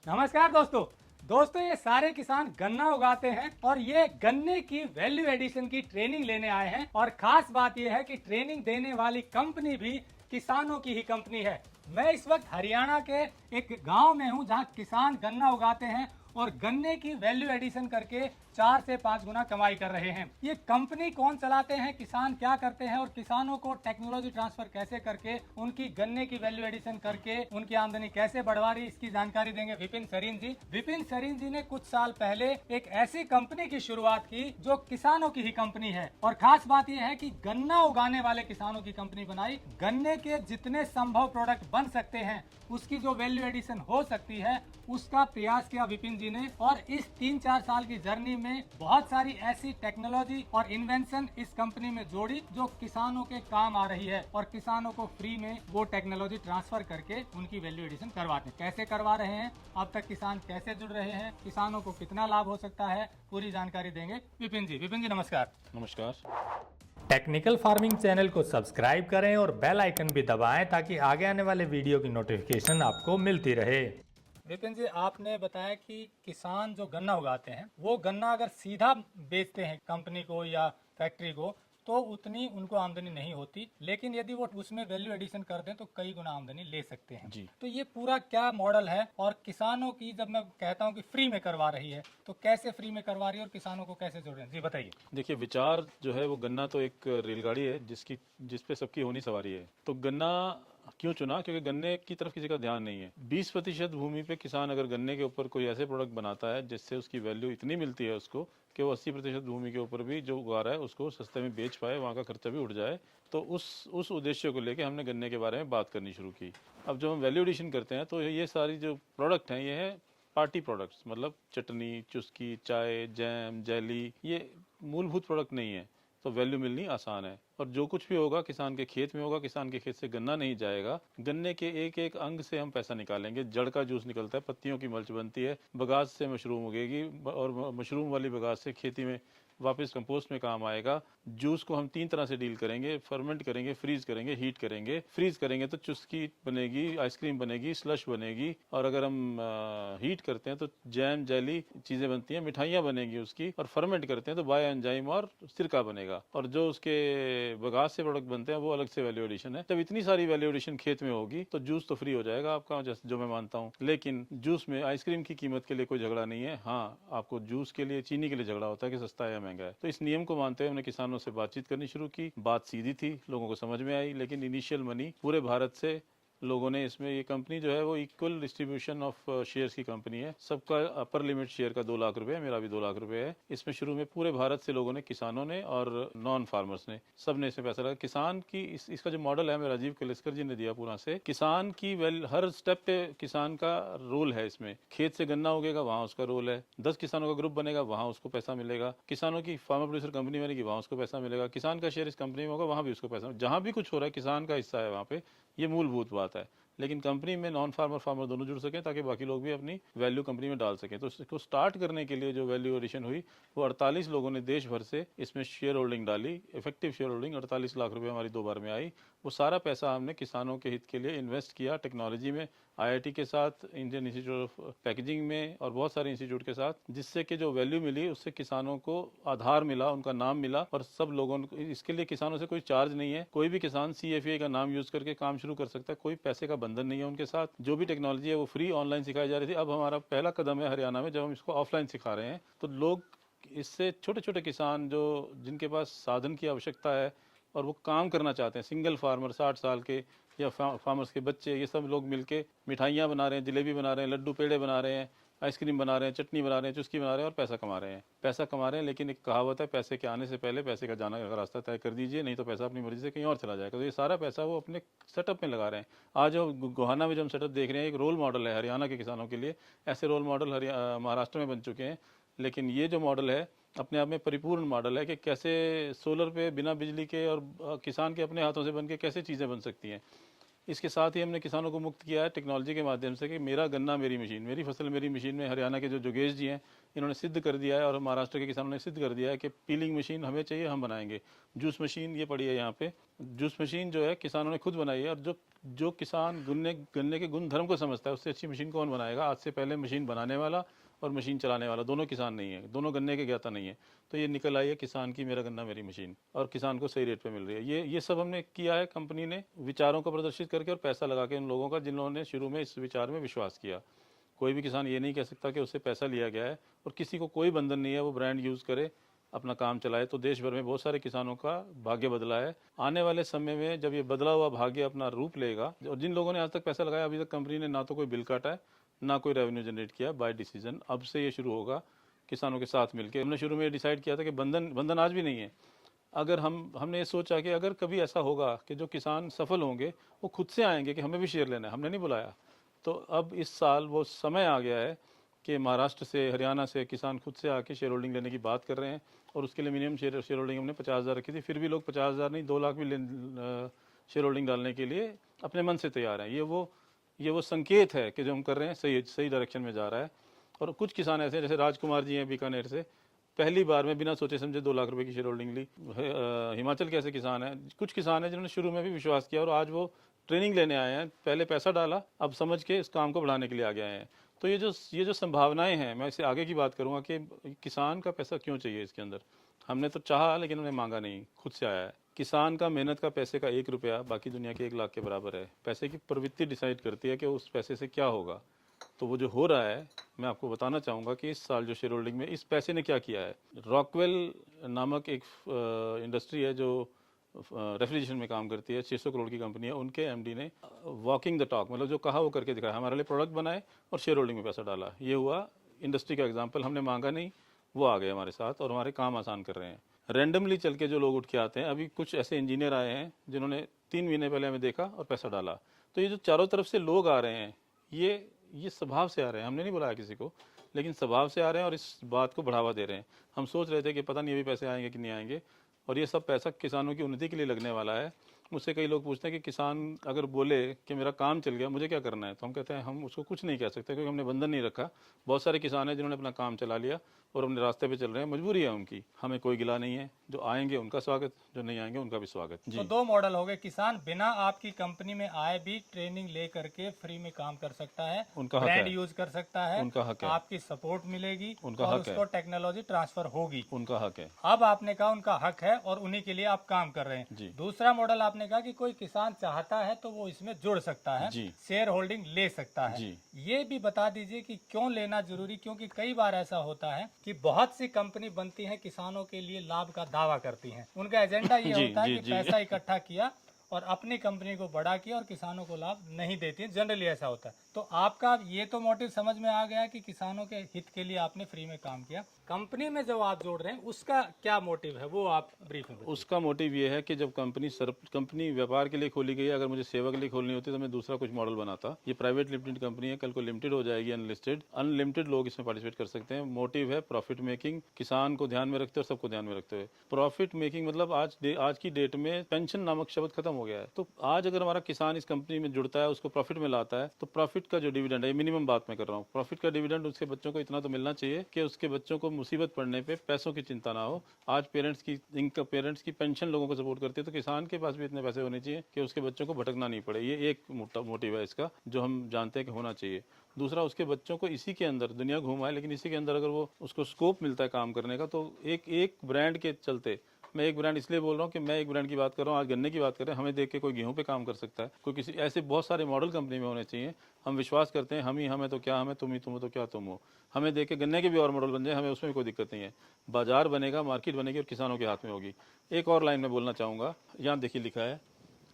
नमस्कार दोस्तों ये सारे किसान गन्ना उगाते हैं और ये गन्ने की वैल्यू एडिशन की ट्रेनिंग लेने आए हैं। और खास बात ये है कि ट्रेनिंग देने वाली कंपनी भी किसानों की ही कंपनी है। मैं इस वक्त हरियाणा के एक गांव में हूं जहां किसान गन्ना उगाते हैं और गन्ने की वैल्यू एडिशन करके 4 से 5 गुना कमाई कर रहे हैं। ये कंपनी कौन चलाते हैं, किसान क्या करते हैं और किसानों को टेक्नोलॉजी ट्रांसफर कैसे करके उनकी गन्ने की वैल्यू एडिशन करके उनकी आमदनी कैसे बढ़वा रही, इसकी जानकारी देंगे विपिन सरीन जी। विपिन सरीन जी ने कुछ साल पहले एक ऐसी कंपनी की शुरुआत की जो किसानों की ही कंपनी है। और खास बात यह है कि गन्ना उगाने वाले किसानों की कंपनी बनाई। गन्ने के जितने संभव प्रोडक्ट बन सकते हैं, उसकी जो वैल्यू एडिशन हो सकती है, उसका प्रयास किया विपिन जी ने। और इस 3-4 साल की जर्नी में बहुत सारी ऐसी टेक्नोलॉजी और इन्वेंशन इस कंपनी में जोड़ी जो किसानों के काम आ रही है और किसानों को फ्री में वो टेक्नोलॉजी ट्रांसफर करके उनकी वैल्यू एडिशन करवाते हैं। कैसे करवा रहे हैं, अब तक किसान कैसे जुड़ रहे हैं, किसानों को कितना लाभ हो सकता है, पूरी जानकारी देंगे विपिन जी। विपिन जी नमस्कार। नमस्कार। टेक्निकल फार्मिंग चैनल को सब्सक्राइब करें और बेल आइकन भी दबाएं ताकि आगे आने वाले वीडियो की नोटिफिकेशन आपको मिलती रहे। विपिन जी, आपने बताया कि किसान जो गन्ना उगाते हैं वो गन्ना अगर सीधा बेचते हैं कंपनी को या फैक्ट्री को तो उतनी उनको आमदनी नहीं होती, लेकिन यदि वो उसमें वैल्यू एडिशन कर दें तो कई गुना आमदनी ले सकते हैं जी। तो ये पूरा क्या मॉडल है और किसानों की, जब मैं कहता हूँ कि फ्री में करवा रही है, तो कैसे फ्री में करवा रही है और किसानों को कैसे जोड़ रहे हैं, जी बताइए। देखिए, विचार जो है वो गन्ना तो एक रेलगाड़ी है जिस पे सबकी होनी सवारी है। तो गन्ना क्यों चुना? क्योंकि गन्ने की तरफ किसी का ध्यान नहीं है। 20% भूमि पे किसान अगर गन्ने के ऊपर कोई ऐसे प्रोडक्ट बनाता है जिससे उसकी वैल्यू इतनी मिलती है उसको कि वो 80% भूमि के ऊपर भी जो उगा रहा है उसको सस्ते में बेच पाए, वहाँ का खर्चा भी उठ जाए, तो उस उद्देश्य को लेके हमने गन्ने के बारे में बात करनी शुरू की। अब जब हम वैल्यू एडिशन करते हैं तो ये सारी जो प्रोडक्ट हैं ये है पार्टी प्रोडक्ट्स, मतलब चटनी, चुस्की, चाय, जैम, जेली, ये मूलभूत प्रोडक्ट नहीं है। तो वैल्यू मिलनी आसान है। और जो कुछ भी होगा किसान के खेत में होगा, किसान के खेत से गन्ना नहीं जाएगा। गन्ने के एक एक अंग से हम पैसा निकालेंगे। जड़ का जूस निकलता है, पत्तियों की मल्च बनती है, बगास से मशरूम उगेगी और मशरूम वाली बगास से खेती में वापस कंपोस्ट में काम आएगा। जूस को हम 3 तरह से डील करेंगे, फर्मेंट करेंगे, फ्रीज करेंगे, हीट करेंगे। फ्रीज करेंगे तो चुस्की बनेगी, आइसक्रीम बनेगी, स्लश बनेगी। और अगर हम हीट करते हैं तो जैम, जेली चीज़ें बनती हैं, मिठाइयाँ बनेगी उसकी। और फर्मेंट करते हैं तो बायो एंजाइम और सिरका बनेगा। और जो उसके बगास से प्रोडक्ट बनते हैं वो अलग से वैल्यू एडिशन है। जब इतनी सारी वैल्यू एडिशन खेत में होगी तो जूस तो फ्री हो जाएगा आपका, जैसे जो मैं मानता हूँ। लेकिन जूस में आइसक्रीम की कीमत के लिए कोई झगड़ा नहीं है। हाँ, आपको जूस के लिए, चीनी के लिए झगड़ा होता है कि सस्ता है या महंगा है। तो इस नियम को मानते हुए हमने किसानों से बातचीत करनी शुरू की। बात सीधी थी, लोगों को समझ में आई, लेकिन इनिशियल मनी पूरे भारत से लोगों ने इसमें, ये कंपनी जो है वो इक्वल डिस्ट्रीब्यूशन ऑफ शेयर्स की कंपनी है। सबका अपर लिमिट शेयर का 2 लाख रुपए है, मेरा भी 2 लाख रुपए है। इसमें शुरू में पूरे भारत से लोगों ने, किसानों ने और नॉन फार्मर्स ने, सब ने इसमें पैसा लगा। किसान की इसका जो मॉडल है हमें राजीव कलेस्कर जी ने दिया पूरा से। किसान की हर स्टेप पे किसान का रोल है इसमें। खेत से गन्ना उगेगा वहाँ उसका रोल है, 10 किसानों का ग्रुप बनेगा वहाँ उसको पैसा मिलेगा। किसानों की फार्मर प्रोड्यूसर कंपनी बनेगी वहाँ उसको पैसा मिलेगा। किसान का शेयर इस कंपनी में होगा वहाँ भी उसको पैसा, जहाँ भी कुछ हो रहा है किसान का हिस्सा है वहाँ पे। ये मूलभूत बात है। लेकिन कंपनी में नॉन फार्मर फार्मर दोनों जुड़ सकें ताकि बाकी लोग भी अपनी वैल्यू कंपनी में डाल सकें। तो इसको स्टार्ट करने के लिए जो वैल्यू एडिशन हुई वो 48 लोगों ने देश भर से इसमें शेयर होल्डिंग डाली। इफेक्टिव शेयर होल्डिंग 48 लाख रुपए हमारी 2 बार में आई। वो सारा पैसा हमने किसानों के हित के लिए इन्वेस्ट किया, टेक्नोलॉजी में, आईआईटी के साथ, इंडियन इंस्टीट्यूट ऑफ पैकेजिंग में और बहुत सारे इंस्टीट्यूट के साथ, जिससे कि जो वैल्यू मिली उससे किसानों को आधार मिला, उनका नाम मिला। और सब लोगों को इसके लिए, किसानों से कोई चार्ज नहीं है। कोई भी किसान CFA का नाम यूज करके काम शुरू कर सकता है, कोई पैसे का बंधन नहीं है उनके साथ। जो भी टेक्नोलॉजी है वो फ्री ऑनलाइन सिखाई जा रही थी। अब हमारा पहला कदम है हरियाणा में, जब हम इसको ऑफलाइन सिखा रहे हैं। तो लोग इससे, छोटे छोटे किसान जो, जिनके पास साधन की आवश्यकता है और वो काम करना चाहते हैं, सिंगल फार्मर, 60 साल के या फार्मर्स के बच्चे, ये सब लोग मिलके मिठाइयाँ बना रहे हैं, जलेबी बना रहे हैं, लड्डू पेड़े बना रहे हैं, आइसक्रीम बना रहे हैं, चटनी बना रहे हैं, चुस्की बना रहे हैं और पैसा कमा रहे हैं। पैसा कमा रहे हैं, लेकिन एक कहावत है, पैसे के आने से पहले पैसे का जाना का रास्ता तय कर दीजिए, नहीं तो पैसा अपनी मर्जी से कहीं और चला जाएगा। तो ये सारा पैसा वो अपने सेटअप में लगा रहे हैं। आज जो गोहाना में जो हम सेटअप देख रहे हैं, एक रोल मॉडल है हरियाणा के किसानों के लिए। ऐसे रोल मॉडल महाराष्ट्र में बन चुके हैं। लेकिन ये जो मॉडल है अपने आप में परिपूर्ण मॉडल है कि कैसे सोलर पे बिना बिजली के और किसान के अपने हाथों से बन के कैसे चीज़ें बन सकती हैं। इसके साथ ही हमने किसानों को मुक्त किया है टेक्नोलॉजी के माध्यम से कि मेरा गन्ना मेरी मशीन, मेरी फसल मेरी मशीन में। हरियाणा के जो जोगेश जी हैं, इन्होंने सिद्ध कर दिया है और महाराष्ट्र के किसानों ने सिद्ध कर दिया है कि पीलिंग मशीन हमें चाहिए, हम बनाएंगे। जूस मशीन ये पड़ी है यहाँ पे, जूस मशीन जो है किसानों ने खुद बनाई है। और जो जो किसान गन्ने गन्ने के गुण धर्म को समझता है उससे अच्छी मशीन कौन बनाएगा। आज से पहले मशीन बनाने वाला और मशीन चलाने वाला दोनों किसान नहीं है, दोनों गन्ने के ज्ञाता नहीं है। तो ये निकल आई है किसान की मेरा गन्ना मेरी मशीन, और किसान को सही रेट पे मिल रही है। ये सब हमने किया है कंपनी ने, विचारों को प्रदर्शित करके और पैसा लगा के उन लोगों का जिन्होंने शुरू में इस विचार में विश्वास किया। कोई भी किसान ये नहीं कह सकता कि उससे पैसा लिया गया है, और किसी को कोई बंधन नहीं है वो ब्रांड यूज़ करे अपना काम चलाए। तो देश भर में बहुत सारे किसानों का भाग्य बदला है। आने वाले समय में जब ये बदला हुआ भाग्य अपना रूप लेगा, और जिन लोगों ने आज तक पैसा लगाया, अभी तक कंपनी ने ना तो कोई बिल काटा है ना कोई रेवेन्यू जनरेट किया बाय डिसीजन, अब से ये शुरू होगा किसानों के साथ मिलकर। हमने शुरू में डिसाइड किया था कि बंधन आज भी नहीं है। अगर हमने ये सोचा कि अगर कभी ऐसा होगा कि जो किसान सफल होंगे वो खुद से आएंगे कि हमें भी शेयर लेना है, हमने नहीं बुलाया। तो अब इस साल वो समय आ गया है कि महाराष्ट्र से, हरियाणा से किसान खुद से आके शेयर होल्डिंग लेने की बात कर रहे हैं, और उसके लिए मिनिमम शेयर होल्डिंग हमने 50,000 रखी थी। फिर भी लोग 50,000 नहीं 2 लाख भी शेयर होल्डिंग डालने के लिए अपने मन से तैयार हैं। ये वो संकेत है कि जो हम कर रहे हैं सही डायरेक्शन में जा रहा है। और कुछ किसान ऐसे हैं, जैसे राजकुमार जी हैं बीकानेर से, पहली बार में बिना सोचे समझे 2 लाख रुपए की शेयर होल्डिंग ली। हिमाचल के ऐसे किसान हैं, कुछ किसान हैं जिन्होंने शुरू में भी विश्वास किया और आज वो ट्रेनिंग लेने आए हैं। पहले पैसा डाला, अब समझ के इस काम को बढ़ाने के लिए आगे आए हैं। तो ये जो संभावनाएं हैं, मैं इससे आगे की बात करूंगा कि किसान का पैसा क्यों चाहिए इसके अंदर। हमने तो चाहा लेकिन उन्हें मांगा नहीं, खुद से आया है। किसान का मेहनत का पैसे का 1 रुपया बाकी दुनिया के 1 लाख के बराबर है। पैसे की प्रवृत्ति डिसाइड करती है कि उस पैसे से क्या होगा। तो वो जो हो रहा है, मैं आपको बताना चाहूँगा कि इस साल जो शेयर होल्डिंग में इस पैसे ने क्या किया है। रॉकवेल नामक एक इंडस्ट्री है जो रेफ्रिजरेशन में काम करती है, 600 करोड़ की कंपनी है। उनके एमडी ने वॉकिंग द टॉक, मतलब जो कहा वो करके दिखाया, हमारे लिए प्रोडक्ट बनाए और शेयर होल्डिंग में पैसा डाला। ये हुआ इंडस्ट्री का एग्जाम्पल। हमने मांगा नहीं, वो आ गए हमारे साथ और हमारे काम आसान कर रहे हैं। रैंडमली चल के जो लोग उठ के आते हैं, अभी कुछ ऐसे इंजीनियर आए हैं जिन्होंने 3 महीने पहले हमें देखा और पैसा डाला। तो ये जो चारों तरफ से लोग आ रहे हैं, ये स्वभाव से आ रहे हैं, हमने नहीं बुलाया किसी को, लेकिन स्वभाव से आ रहे हैं और इस बात को बढ़ावा दे रहे हैं। हम सोच रहे थे कि पता नहीं अभी पैसे आएंगे कि नहीं आएंगे, और ये सब पैसा किसानों की उन्नति के लिए लगने वाला है। मुझसे कई लोग पूछते हैं कि किसान अगर बोले कि मेरा काम चल गया, मुझे क्या करना है, तो हम कहते हैं हम उसको कुछ नहीं कह सकते, क्योंकि हमने बंधन नहीं रखा। बहुत सारे किसान हैं जिन्होंने अपना काम चला लिया और अपने रास्ते पे चल रहे हैं, मजबूरी है उनकी, हमें कोई गिला नहीं है। जो आएंगे उनका स्वागत, जो नहीं आएंगे उनका भी स्वागत जी। तो 2 मॉडल हो गए, किसान बिना आपकी कंपनी में आए भी ट्रेनिंग ले करके फ्री में काम कर सकता है, उनका हक ब्रांड है, यूज कर सकता है, उनका हक है, आपकी सपोर्ट मिलेगी उनका और हक है, उसको टेक्नोलॉजी ट्रांसफर होगी, उनका हक है। अब आपने कहा उनका हक है और उन्हीं के लिए आप काम कर रहे हैं जी। दूसरा मॉडल आपने कहा कि कोई किसान चाहता है तो वो इसमें जुड़ सकता है, जी। शेयर होल्डिंग ले सकता है जी। ये भी बता दीजिए कि क्यों लेना जरूरी, क्योंकि कई बार ऐसा होता है कि बहुत सी कंपनी बनती है, किसानों के लिए लाभ का दावा करती है, उनका एजेंडा ये जी, होता है जी, कि जी। पैसा इकट्ठा किया और अपनी कंपनी को बड़ा किया और किसानों को लाभ नहीं देती है, जनरली ऐसा होता है। तो आपका ये तो मोटिव समझ में आ गया कि किसानों के हित के लिए आपने फ्री में काम किया। कंपनी में जो आप जोड़ रहे हैं उसका क्या मोटिव है, वो आप ब्रीफ में बताइए। उसका मोटिव ये है कि जब कंपनी व्यापार के लिए खोली गई है, अगर मुझे सेवा के लिए खोलनी होती तो मैं दूसरा कुछ मॉडल बनाता। ये प्राइवेट लिमिटेड कंपनी है, कल को लिमिटेड हो जाएगी, अनलिमिटेड लोग इसमें पार्टिसिपेट कर सकते हैं। मोटिव है प्रॉफिट मेकिंग, किसान को ध्यान में रखते हुए और सबको ध्यान में रखते हुए। प्रॉफिट मेकिंग मतलब आज की डेट में पेंशन नामक शब्द खत्म हो गया है। तो आज अगर हमारा किसान इस कंपनी में जुड़ता है, उसको प्रॉफिट में लाता है, तो प्रॉफिट का जो डिविडेंड है, मिनिमम बात मैं कर रहा हूँ, प्रॉफिट का डिविडेंड उसके बच्चों को इतना तो मिलना चाहिए कि उसके बच्चों को मुसीबत पड़ने पे पैसों की चिंता ना हो। आज पेरेंट्स की पेंशन लोगों को सपोर्ट करती है, तो किसान के पास भी इतने पैसे होने चाहिए कि उसके बच्चों को भटकना नहीं पड़े। ये एक मोटिव है इसका, जो हम जानते हैं कि होना चाहिए। दूसरा, उसके बच्चों को इसी के अंदर दुनिया घुमाए, लेकिन इसी के अंदर अगर वो उसको स्कोप मिलता है काम करने का, तो एक ब्रांड के चलते, मैं एक ब्रांड इसलिए बोल रहा हूँ कि मैं एक ब्रांड की बात कर रहा हूँ, आज गन्ने की बात कर रहे हैं, हमें देख के कोई गेहूं पे काम कर सकता है, कोई किसी ऐसे बहुत सारे मॉडल कंपनी में होने चाहिए। हम विश्वास करते हैं हम तो क्या हमें, तुम हो तो क्या तुम हो। हमें देख के गन्ने के भी और मॉडल बन जाए, हमें उसमें कोई दिक्कत नहीं है। बाजार बनेगा, मार्केट बनेगी और किसानों के हाथ में होगी। एक और लाइन में बोलना चाहूँगा, यहाँ देखिए लिखा है,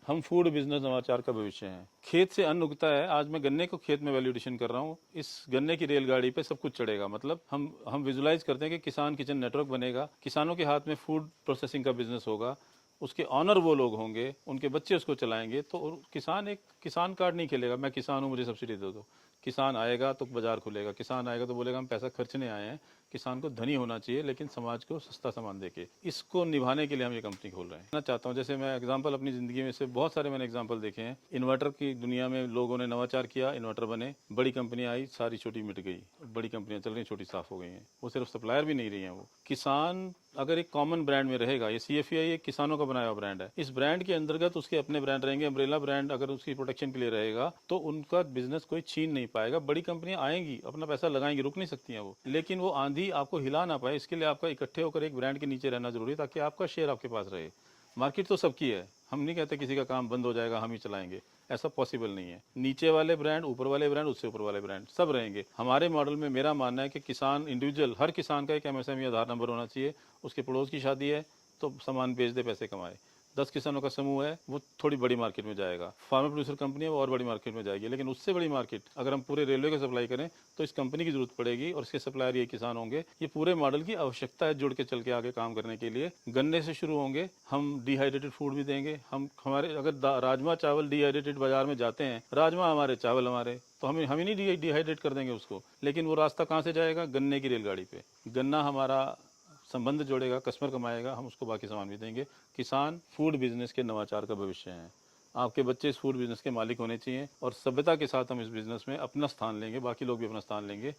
हम फूड बिजनेस नवाचार का भविष्य हैं। खेत से अन्न उगता है। आज मैं गन्ने को खेत में वैल्यू एडिशन कर रहा हूँ, इस गन्ने की रेलगाड़ी पे सब कुछ चढ़ेगा। मतलब हम विजुलाइज करते हैं कि किसान किचन नेटवर्क बनेगा, किसानों के हाथ में फूड प्रोसेसिंग का बिजनेस होगा, उसके ऑनर वो लोग होंगे, उनके बच्चे उसको चलाएंगे। तो किसान एक किसान कार्ड नहीं खेलेगा, मैं किसान हूँ मुझे सब्सिडी दे दो। किसान आएगा तो बाजार खुलेगा, किसान आएगा तो बोलेगा हम पैसा खर्चने आए हैं। किसान को धनी होना चाहिए लेकिन समाज को सस्ता सामान देके, इसको निभाने के लिए हम ये कंपनी खोल रहे हैं। मैं चाहता हूँ, जैसे मैं एग्जांपल अपनी ज़िंदगी में से बहुत सारे मैंने एग्जांपल देखे हैं। इन्वर्टर की दुनिया में लोगों ने नवाचार किया, इन्वर्टर बने, बड़ी कंपनियां आई, सारी छोटी मिट गई, बड़ी कंपनियां चल रही, छोटी साफ हो गई हैं। वो सिर्फ सप्लायर भी नहीं रही हैं। वो किसान अगर एक कॉमन ब्रांड में रहेगा, ये CFEI एक किसानों का बनाया हुआ ब्रांड है, इस ब्रांड के अंतर्गत उसके अपने ब्रांड रहेंगे, अम्ब्रेला ब्रांड अगर उसकी प्रोटेक्शन के लिए रहेगा तो उनका बिजनेस कोई छीन नहीं पाएगा। बड़ी कंपनियां आएंगी, अपना पैसा लगाएंगी, रुक नहीं सकती हैं वो, लेकिन वो आंधी आपको हिला ना पाए, इसके लिए आपका इकट्ठे होकर एक ब्रांड के नीचे रहना जरूरी है ताकि आपका शेयर आपके पास रहे। मार्केट तो सबकी है, हम नहीं कहते किसी का काम बंद हो जाएगा हम ही चलाएंगे, ऐसा पॉसिबल नहीं है। नीचे वाले ब्रांड, ऊपर वाले ब्रांड, उससे ऊपर वाले ब्रांड सब रहेंगे। हमारे मॉडल में मेरा मानना है कि किसान इंडिविजुअल, हर किसान का एक MSME आधार नंबर होना चाहिए। उसके पड़ोस की शादी है तो सामान बेच दे, पैसे कमाए। 10 किसानों का समूह है, वो थोड़ी बड़ी मार्केट में जाएगा। फार्मर प्रोड्यूसर कंपनी है, वो और बड़ी मार्केट में जाएगी, लेकिन उससे बड़ी मार्केट अगर हम पूरे रेलवे को सप्लाई करें तो इस कंपनी की जरूरत पड़ेगी और इसके सप्लायर ये किसान होंगे। ये पूरे मॉडल की आवश्यकता है जुड़ के चल के आगे काम करने के लिए। गन्ने से शुरू होंगे, हम डिहाइड्रेटेड फूड भी देंगे। हम हमारे अगर राजमा चावल डिहाइड्रेटेड बाजार में जाते हैं, राजमा हमारे चावल हमारे, तो हम ही नहीं डिहाइड्रेट कर देंगे उसको, लेकिन वो रास्ता कहाँ से जाएगा? गन्ने की रेलगाड़ी पे। गन्ना हमारा संबंध जोड़ेगा, कस्टमर कमाएगा, हम उसको बाकी सामान भी देंगे। किसान फूड बिजनेस के नवाचार का भविष्य हैं। आपके बच्चे इस फूड बिजनेस के मालिक होने चाहिए और सभ्यता के साथ हम इस बिजनेस में अपना स्थान लेंगे, बाकी लोग भी अपना स्थान लेंगे।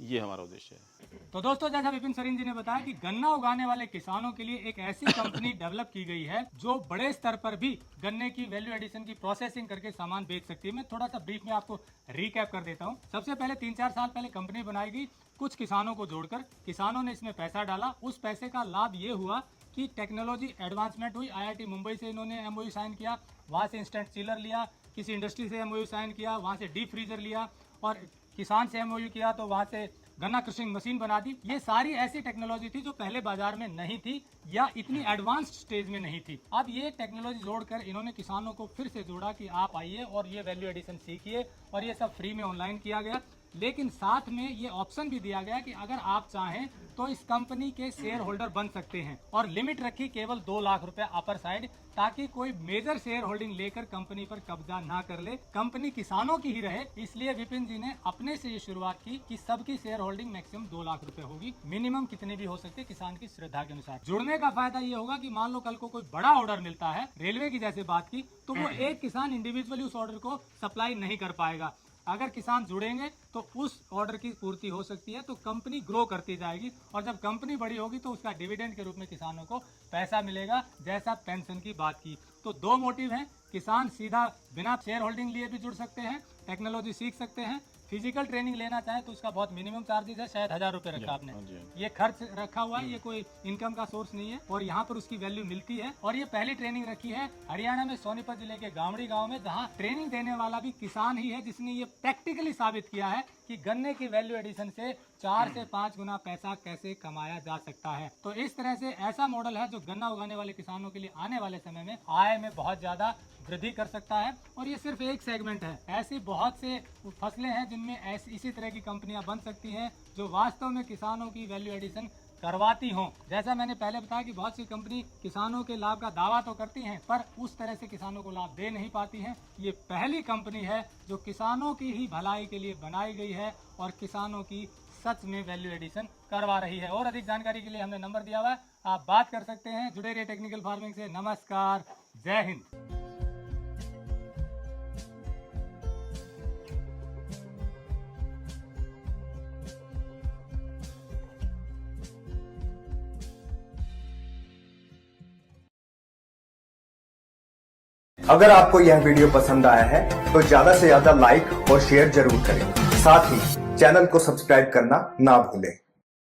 ये हमारा उद्देश्य है। तो दोस्तों, जैसा विपिन सरीन जी ने बताया कि गन्ना उगाने वाले किसानों के लिए एक ऐसी कंपनी डेवलप की गई है जो बड़े स्तर पर भी गन्ने की वैल्यू एडिशन की प्रोसेसिंग करके सामान बेच सकती है। मैं थोड़ा सा ब्रीफ में आपको रिकैप कर देता हूँ। सबसे पहले 3-4 साल पहले कंपनी बनाई गई, कुछ किसानों को जोड़कर किसानों ने इसमें पैसा डाला। उस पैसे का लाभ ये हुआ कि टेक्नोलॉजी एडवांसमेंट हुई। IIT मुंबई से इन्होंने MOU साइन किया, वहाँ से इंस्टेंट चिलर लिया, किसी इंडस्ट्री से MOU साइन किया, वहाँ से डीप फ्रीजर लिया, और किसान से MOU किया तो वहाँ से गन्ना क्रशिंग मशीन बना दी। ये सारी ऐसी टेक्नोलॉजी थी जो पहले बाजार में नहीं थी या इतनी एडवांस्ड स्टेज में नहीं थी। अब ये टेक्नोलॉजी जोड़कर इन्होंने किसानों को फिर से जोड़ा कि आप आइए और ये वैल्यू एडिशन सीखिए, और ये सब फ्री में ऑनलाइन किया गया। लेकिन साथ में ये ऑप्शन भी दिया गया कि अगर आप चाहें तो इस कंपनी के शेयर होल्डर बन सकते हैं, और लिमिट रखी केवल 2 लाख रुपए अपर साइड, ताकि कोई मेजर शेयर होल्डिंग लेकर कंपनी पर कब्जा ना कर ले, कंपनी किसानों की ही रहे। इसलिए विपिन जी ने अपने से ये शुरुआत की कि सबकी शेयर होल्डिंग मैक्सिमम 2 लाख रुपए होगी, मिनिमम कितनी भी हो सकती है किसान की श्रद्धा के अनुसार। जुड़ने का फायदा ये होगा कि मान लो कल को कोई बड़ा ऑर्डर मिलता है, रेलवे की जैसे बात की, तो वो एक किसान इंडिविजुअली उस ऑर्डर को सप्लाई नहीं कर पाएगा। अगर किसान जुड़ेंगे तो उस ऑर्डर की पूर्ति हो सकती है, तो कंपनी ग्रो करती जाएगी, और जब कंपनी बड़ी होगी तो उसका डिविडेंड के रूप में किसानों को पैसा मिलेगा, जैसा पेंशन की बात की। तो 2 मोटिव हैं, किसान सीधा बिना शेयर होल्डिंग लिए भी जुड़ सकते हैं, टेक्नोलॉजी सीख सकते हैं, फिजिकल ट्रेनिंग लेना चाहे तो उसका बहुत मिनिमम चार्जेस है, शायद 1000 रुपए रखा आपने, ये खर्च रखा हुआ है, ये कोई इनकम का सोर्स नहीं है, और यहाँ पर उसकी वैल्यू मिलती है। और ये पहली ट्रेनिंग रखी है हरियाणा में सोनीपत जिले के गावड़ी गांव में, जहाँ ट्रेनिंग देने वाला भी किसान ही है, जिसने ये प्रैक्टिकली साबित किया है कि गन्ने की वैल्यू एडिशन से 4 से 5 गुना पैसा कैसे कमाया जा सकता है। तो इस तरह से ऐसा मॉडल है जो गन्ना उगाने वाले किसानों के लिए आने वाले समय में आय में बहुत ज्यादा वृद्धि कर सकता है। और ये सिर्फ एक सेगमेंट है, ऐसी बहुत से फसलें हैं जिनमें इसी तरह की कंपनियां बन सकती हैं जो वास्तव में किसानों की वैल्यू एडिशन करवाती हों। जैसा मैंने पहले बताया कि बहुत सी कंपनी किसानों के लाभ का दावा तो करती हैं, पर उस तरह से किसानों को लाभ दे नहीं पाती हैं। ये पहली कंपनी है जो किसानों की ही भलाई के लिए बनाई गई है और किसानों की सच में वैल्यू एडिशन करवा रही है। और अधिक जानकारी के लिए हमने नंबर दिया हुआ है, आप बात कर सकते हैं। जुड़े रहिए टेक्निकल फार्मिंग से। नमस्कार, जय हिंद। अगर आपको यह वीडियो पसंद आया है तो ज्यादा से ज्यादा लाइक और शेयर जरूर करें। साथ ही चैनल को सब्सक्राइब करना ना भूलें।